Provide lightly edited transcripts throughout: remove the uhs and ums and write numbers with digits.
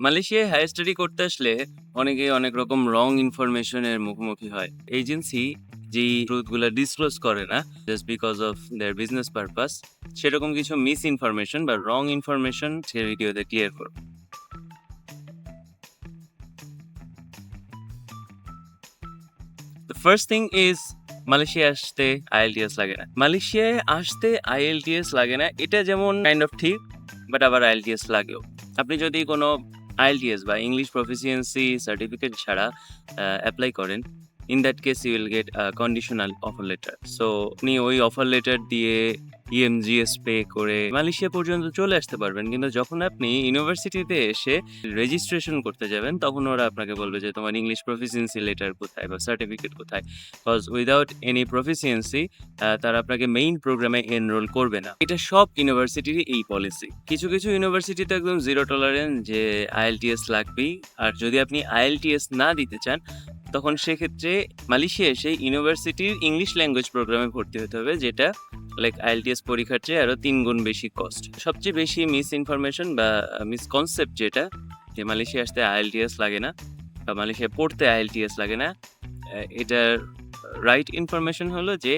মালয়েশিয়ায় higher study করতে আসলে অনেকে অনেক রকম রং ইনফরমেশনের মুখোমুখি হয়। এজেন্সি যেই ট্রুথগুলা ডিসক্লোজ করে না just because of their business purpose, সেরকম কিছু মিস ইনফরমেশন বা রং ইনফরমেশন সে ভিডিওতে ক্লিয়ার করবে। দ্য ফার্স্ট থিং ইজ মালয়েশিয়ায় আসতে আইএলটিএস লাগে না। মালয়েশিয়ায় আসতে আইএলটিএস লাগে না এটা যেমন কাইন্ড অফ ঠিক, বাট আবার আইএলটিএস লাগেও। আপনি যদি কোনো আইএলটিএস বা ইংলিশ প্রফিসিয়েন্সি সার্টিফিকেট ছাড়া অ্যাপ্লাই করেন, in that case you will get conditional offer letter. So আপনি ওই অফার লেটার দিয়ে ইএমজিএস পে করে মালয়েশিয়া পর্যন্ত চলে আসতে পারবেন, কিন্তু যখন আপনি ইউনিভার্সিটিতে এসে রেজিস্ট্রেশন করতে যাবেন তখন ওরা আপনাকে বলবে যে তোমার ইংলিশ প্রফিসিয়েন্সি লেটার কোথায় বা সার্টিফিকেট কোথায়। কজ উইদাউট এনি প্রফিসিয়েন্সি তারা আপনাকে মেইন প্রোগ্রামে এনরোল করবে না। এটা সব ইউনিভার্সিটির এই পলিসি। কিছু কিছু ইউনিভার্সিটিতে একদম জিরো টলারেন্স যে আইএলটিএস লাগবেই। আর যদি আপনি আইএলটিএস না দিতে চান তখন সেক্ষেত্রে মালয়েশিয়া এসে ইউনিভার্সিটির ইংলিশ ল্যাঙ্গুয়েজ প্রোগ্রামে ভর্তি হতে হবে, যেটা লাইক আইএলটিএস পরীক্ষার চেয়ে আরো 3 গুণ বেশি কস্ট। সবচেয়ে বেশি মিস ইনফরমেশন বা মিসকনসেপ্ট যেটা, যে মালয়েশিয়া আসতে আইএলটিএস লাগে না বা মালয়েশিয়া পড়তে আইএলটিএস লাগে না, এটার রাইট ইনফরমেশন হলো যে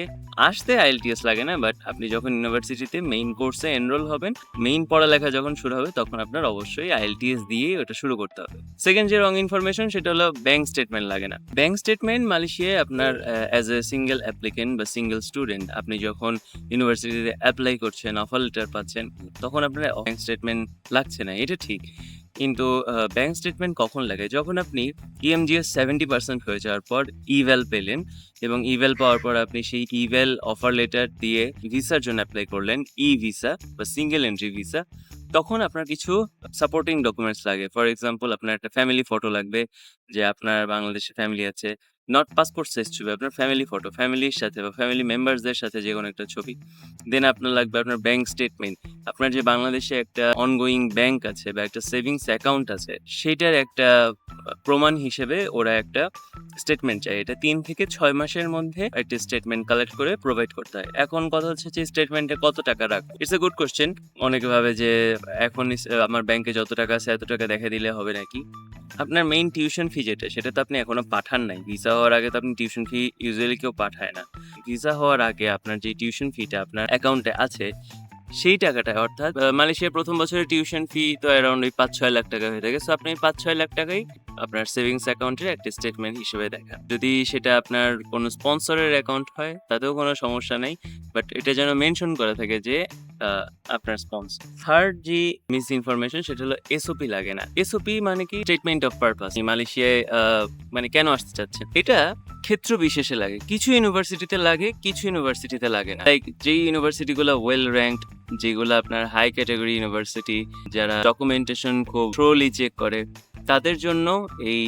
আসতে আইএলটিএস লাগে না, বাট আপনি যখন ইউনিভার্সিটিতে মেইন কোর্সে এনরোল হবেন, মেইন পড়ালেখা যখন শুরু হবে তখন আপনার অবশ্যই আইএলটিএস দিয়ে ওটা শুরু করতে হবে। সেকেন্ড যে রং ইনফরমেশন সেটা হলো ব্যাংক স্টেটমেন্ট লাগে না। ব্যাংক স্টেটমেন্ট মালয়েশিয়ায় আপনার অ্যাজ এ সিঙ্গেল অ্যাপ্লিকেন্ট বা সিঙ্গেল স্টুডেন্ট আপনি যখন ইউনিভার্সিটিতে অ্যাপ্লাই করছেন, অফার লেটার পাচ্ছেন, তখন আপনার ব্যাংক স্টেটমেন্ট লাগছে না, এটা ঠিক। কিন্তু ব্যাংক স্টেটমেন্ট কখন লাগে? যখন আপনি ইএমজিএস 70% হয়ে যাওয়ার পর ইভ্যাল পেলেন এবং ইভ্যাল পাওয়ার পর আপনি সেই ইভ্যাল অফার লেটার দিয়ে ভিসার জন্য অ্যাপ্লাই করলেন, ই ভিসা বা সিঙ্গেল এন্ট্রি ভিসা, তখন আপনার কিছু সাপোর্টিং ডকুমেন্টস লাগে। ফর এক্সাম্পল আপনার একটা ফ্যামিলি ফটো লাগবে, যে আপনার বাংলাদেশে ফ্যামিলি আছে, নট পাসপোর্ট সাইজ ছবি, আপনার ফ্যামিলি ফটো, ফ্যামিলির সাথে বা ফ্যামিলি মেম্বারসদের সাথে যে কোনো একটা ছবি। দেন আপনার লাগবে আপনার ব্যাংক স্টেটমেন্ট। আপনার যে বাংলাদেশে একটা অনগোয়িং ব্যাংক আছে বা একটা সেভিংস অ্যাকাউন্ট আছে, সেটার একটা প্রমাণ হিসেবে ওরা একটা স্টেটমেন্ট চায়। এটা 3 থেকে 6 মাসের মধ্যে একটা স্টেটমেন্ট কালেক্ট করে প্রোভাইড করতে হয়। এখন কথা হচ্ছে যে স্টেটমেন্টে কত টাকা রাখবো? It's a good question. অনেকে ভাবে যে এখন আমার ব্যাংকে যত টাকা আছে এত টাকা দেখা দিলে হবে নাকি? আপনার মেইন টিউশন ফি যেটা, সেটা তো আপনি এখনো পাঠান নাই। ভিসা হওয়ার আগে তো আপনি টিউশন ফি ইউজুয়ালি কেউ পাঠায় না। ভিসা হওয়ার আগে আপনার যে টিউশন ফিটা আপনার অ্যাকাউন্টে আছে, সেই টাকাটা, অর্থাৎ মালয়েশিয়ার ১ম বছরের টিউশন ফি তো অ্যারাউন্ড ওই ৫-৬ লাখ টাকা হয়ে থাকে। সো আপনি ৫-৬ লাখ টাকাই আপনার সেভিংস অ্যাকাউন্টের একটা স্টেটমেন্ট হিসেবে দেখান। যদি সেটা আপনার কোনো স্পন্সরের অ্যাকাউন্ট হয় তাতেও কোনো সমস্যা নেই। বাট এটা যেন মেনশন করা থাকে যে আপনার স্পন্সর। থার্ড যে মিস ইনফরমেশন সেটা হলো এসওপি লাগে না। এসওপি মানে কি? Statement of purpose. মালয়েশিয়ায় মানে কেন আসতে চাচ্ছেন? এটা ক্ষেত্র বিশেষে লাগে। কিছু ইউনিভার্সিটিতে লাগে, কিছু ইউনিভার্সিটিতে লাগে না। লাইক যেই ইউনিভার্সিটিগুলো ওয়েল র‍্যাঙ্কড, যেগুলো আপনার হাই ক্যাটাগরি ইউনিভার্সিটি, যারা ডকুমেন্টেশন খুব থ্রোলি চেক করে, তাদের জন্য এই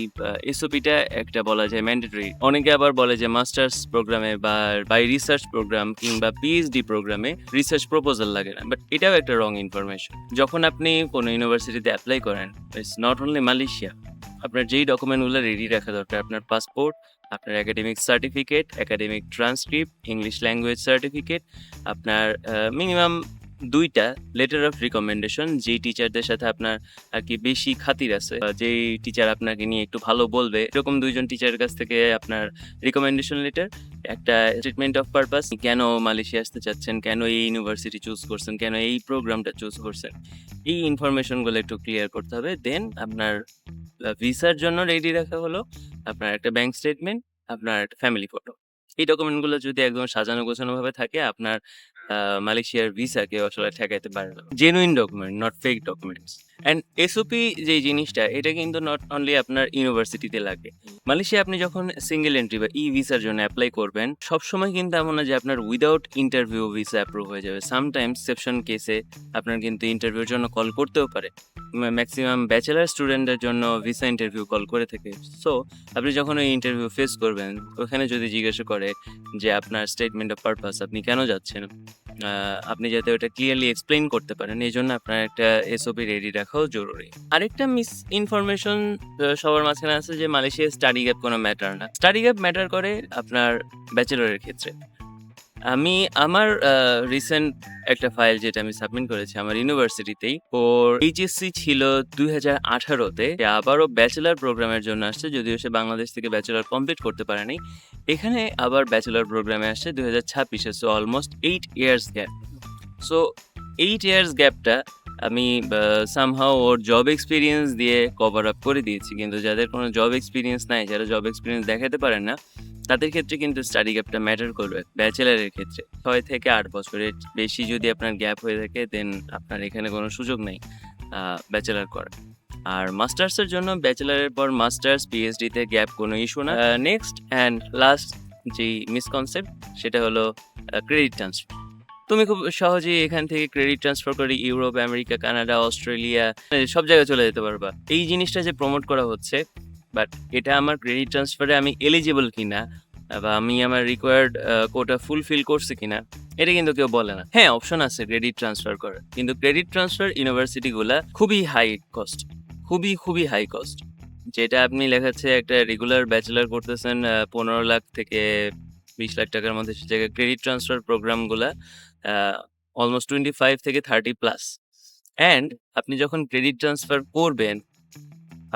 এসওপিটা একটা বলা যায় ম্যান্ডেটরি। অনেকে আবার বলে যে মাস্টার্স প্রোগ্রামে বা বাই রিসার্চ প্রোগ্রাম কিংবা পিএইচডি প্রোগ্রামে রিসার্চ প্রপোজাল লাগে না, বাট এটাও একটা রং ইনফরমেশন। যখন আপনি কোনো ইউনিভার্সিটিতে অ্যাপ্লাই করেন, ইটস নট অনলি মালয়েশিয়া, আপনার যেই ডকুমেন্টগুলো রেডি রাখা দরকার, আপনার পাসপোর্ট, আপনার academic certificate, academic transcript, English language certificate, আপনার মিনিমাম ২টা লেটার অফ রিকমেন্ডেশন, যেই টিচারদের সাথে আপনার আর কি বেশি খাতির আছে, যেই টিচার আপনাকে নিয়ে একটু ভালো বলবে, এরকম ২ জন টিচারের কাছ থেকে আপনার রিকমেন্ডেশন লেটার, একটা স্টেটমেন্ট অফ পারপাস, কেন মালয়েশিয়া আসতে চাচ্ছেন, কেন এই ইউনিভার্সিটি চুজ করছেন, কেন এই প্রোগ্রামটা চুজ করছেন, এই ইনফরমেশনগুলো একটু ক্লিয়ার করতে হবে। দেন আপনার ভিসার জন্য রেডি রাখা হলো আপনার একটা ব্যাংক স্টেটমেন্ট, আপনার একটা ফ্যামিলি ফটো। এই ডকুমেন্টগুলো যদি একদম সাজানো গোছানো ভাবে থাকে, আপনার মালয়েশিয়ার ভিসা কেউ আসলে ঠেকাইতে পারে না। Genuine document, not fake documents. And SOP যেই জিনিসটা, এটা কিন্তু নট অনলি আপনার ইউনিভার্সিটিতে লাগে। মালয়েশিয়া আপনি যখন সিঙ্গেল এন্ট্রি বা ই ভিসার জন্য অ্যাপ্লাই করবেন, সবসময় কিন্তু এমন না যে আপনার উইদাউট ইন্টারভিউ ভিসা অ্যাপ্রুভ হয়ে যাবে। সামটাইমস এক্সেপশন কেসে আপনার কিন্তু ইন্টারভিউর জন্য কল করতেও পারে। ম্যাক্সিমাম ব্যাচেলার স্টুডেন্টদের জন্য ভিসা ইন্টারভিউ কল করে থাকে। সো আপনি যখন ওই ইন্টারভিউ ফেস করবেন, ওখানে যদি জিজ্ঞাসা করে যে আপনার স্টেটমেন্ট অফ পারপাস, আপনি কেন যাচ্ছেন, আপনি যাতে ওটা ক্লিয়ারলি এক্সপ্লেইন করতে পারেন, এই জন্য আপনার একটা এসওপি রেডি রাখাও জরুরি। আরেকটা মিস ইনফরমেশন সবার মাঝখানে আছে যে মালয়েশিয়ায় স্টাডি গ্যাপ কোনো ম্যাটার না। স্টাডি গ্যাপ ম্যাটার করে আপনার ব্যাচেলরের ক্ষেত্রে। আমি আমার রিসেন্ট একটা ফাইল যেটা আমি সাবমিট করেছি আমার ইউনিভার্সিটিতেই, ওর এইচএসসি ছিল 2018-তে। সে আবারও ব্যাচেলর প্রোগ্রামের জন্য আসছে, যদিও সে বাংলাদেশ থেকে ব্যাচেলর কমপ্লিট করতে পারেনি। এখানে আবার ব্যাচেলর প্রোগ্রামে আসছে 2026-এ, so almost 8 years gap. So 8 years গ্যাপটা আমি সামহাউ ওর জব এক্সপিরিয়েন্স দিয়ে কভার আপ করে দিয়েছি। কিন্তু যাদের কোনো জব এক্সপিরিয়েন্স নাই, যারা জব এক্সপিরিয়েন্স দেখাতে পারেন না, তাদের ক্ষেত্রে কিন্তু স্টাডি গ্যাপটা ম্যাটার করবে। ব্যাচেলারের ক্ষেত্রে 6 থেকে 8 বছরের বেশি যদি আপনার গ্যাপ হয়ে থাকে, দেন আপনার এখানে কোনো সুযোগ নেই ব্যাচেলার করার। আর মাস্টার্সের জন্য ব্যাচেলারের পর মাস্টার্স, পিএইচডিতে গ্যাপ কোনো ইস্যু না। নেক্সট অ্যান্ড লাস্ট যেই মিসকনসেপ্ট, সেটা হলো ক্রেডিট ট্রান্সফার। তুমি খুব সহজেই এখান থেকে ক্রেডিট ট্রান্সফার করে ইউরোপ, আমেরিকা, কানাডা, অস্ট্রেলিয়া সব জায়গায় চলে যেতে পারবা। এই জিনিসটা যে প্রমোট করা হচ্ছে, বাট এটা আমার ক্রেডিট ট্রান্সফারে আমি এলিজিবল কিনা বা আমি আমার রিকোয়ার্ড কোটা ফুলফিল করছি কিনা, এটা কিন্তু কেউ বলে না। হ্যাঁ, অপশন আছে ক্রেডিট ট্রান্সফার করার, কিন্তু ক্রেডিট ট্রান্সফার ইউনিভার্সিটিগুলা খুবই হাই কস্ট, খুবই হাই কস্ট। যেটা আপনি লেখাচ্ছে একটা রেগুলার ব্যাচেলার করতেছেন 15 লাখ থেকে 20 লাখ টাকার মধ্যে, সে জায়গায় ক্রেডিট ট্রান্সফার প্রোগ্রামগুলা অলমোস্ট 25 থেকে 30 প্লাস। অ্যান্ড আপনি যখন ক্রেডিট ট্রান্সফার করবেন,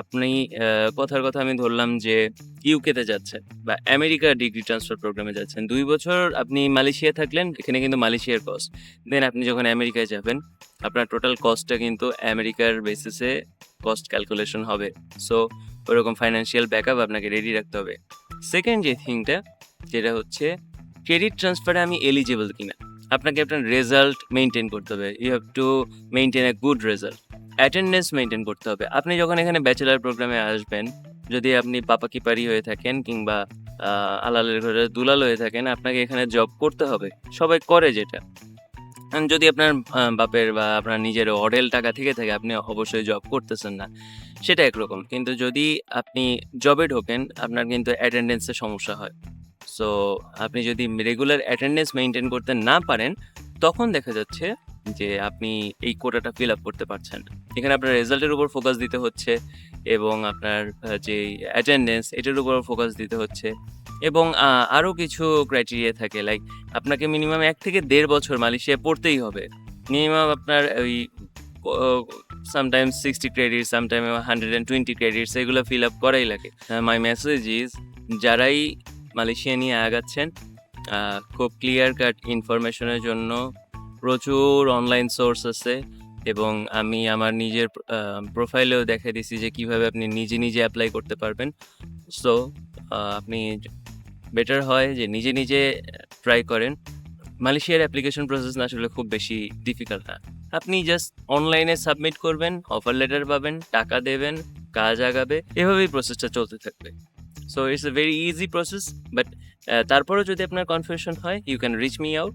আপনি কথার কথা আমি ধরলাম যে ইউকেতে যাচ্ছেন বা আমেরিকার ডিগ্রি ট্রান্সফার প্রোগ্রামে যাচ্ছেন, 2 বছর আপনি মালয়েশিয়া থাকলেন, এখানে কিন্তু মালয়েশিয়ার কস্ট। দেন আপনি যখন আমেরিকায় যাবেন, আপনার টোটাল কস্টটা কিন্তু আমেরিকার বেসিসে কস্ট ক্যালকুলেশন হবে। সো ওরকম ফাইন্যান্সিয়াল ব্যাকআপ আপনাকে রেডি রাখতে হবে। সেকেন্ড যে থিংটা, যেটা হচ্ছে ক্রেডিট ট্রান্সফারে আমি এলিজিবল কিনা, আপনাকে আপনার রেজাল্ট মেনটেন করতে হবে। You have to maintain a good result. Attendance maintain করতে হবে। আপনি যখন এখানে ব্যাচেলার প্রোগ্রামে আসবেন, যদি আপনি পাপা কিপারি হয়ে থাকেন কিংবা আলালের ঘরে দুলাল হয়ে থাকেন, আপনাকে এখানে জব করতে হবে। সবাই করে যেটা। যদি আপনার বাপের বা আপনার নিজের অঢেল টাকা থেকে থাকে, আপনি অবশ্যই জব করতেছেন না, সেটা একরকম। কিন্তু যদি আপনি জবে ঢোকেন, আপনার কিন্তু অ্যাটেন্ডেন্সের সমস্যা হয়। সো আপনি যদি রেগুলার অ্যাটেন্ডেন্স মেনটেন করতে না পারেন, তখন দেখা যাচ্ছে যে আপনি এই কোটাটা ফিল আপ করতে পারছেন না। এখানে আপনার রেজাল্টের উপর ফোকাস দিতে হচ্ছে এবং আপনার যে অ্যাটেন্ডেন্স, এটার উপর ফোকাস দিতে হচ্ছে। এবং আরও কিছু ক্রাইটেরিয়া থাকে, লাইক আপনাকে মিনিমাম 1 থেকে 1.5 বছর মালয়েশিয়ায় পড়তেই হবে। মিনিমাম আপনার ওই সামটাইমস 60 ক্রেডিট, সামটাইম 120 ক্রেডিটস, এগুলো ফিল আপ করাই লাগে। মাই মেসেজ ইজ, যারাই মালয়েশিয়া নিয়ে আগাচ্ছেন, খুব ক্লিয়ার কাট ইনফরমেশনের জন্য প্রচুর অনলাইন সোর্স আছে এবং আমি আমার নিজের প্রোফাইলেও দেখা দিছি যে কিভাবে আপনি নিজে অ্যাপ্লাই করতে পারবেন। সো আপনি বেটার হয় যে নিজে ট্রাই করেন। মালয়েশিয়ার অ্যাপ্লিকেশন প্রসেস না আসলে খুব বেশি ডিফিকাল্ট না। আপনি জাস্ট অনলাইনে সাবমিট করবেন, অফার লেটার পাবেন, টাকা দেবেন, কাজ আগাবে, এভাবেই প্রসেসটা চলতে থাকবে। So it's a very easy process, but তারপরেও যদি আপনার কনফিউশন হয়, you can reach me out.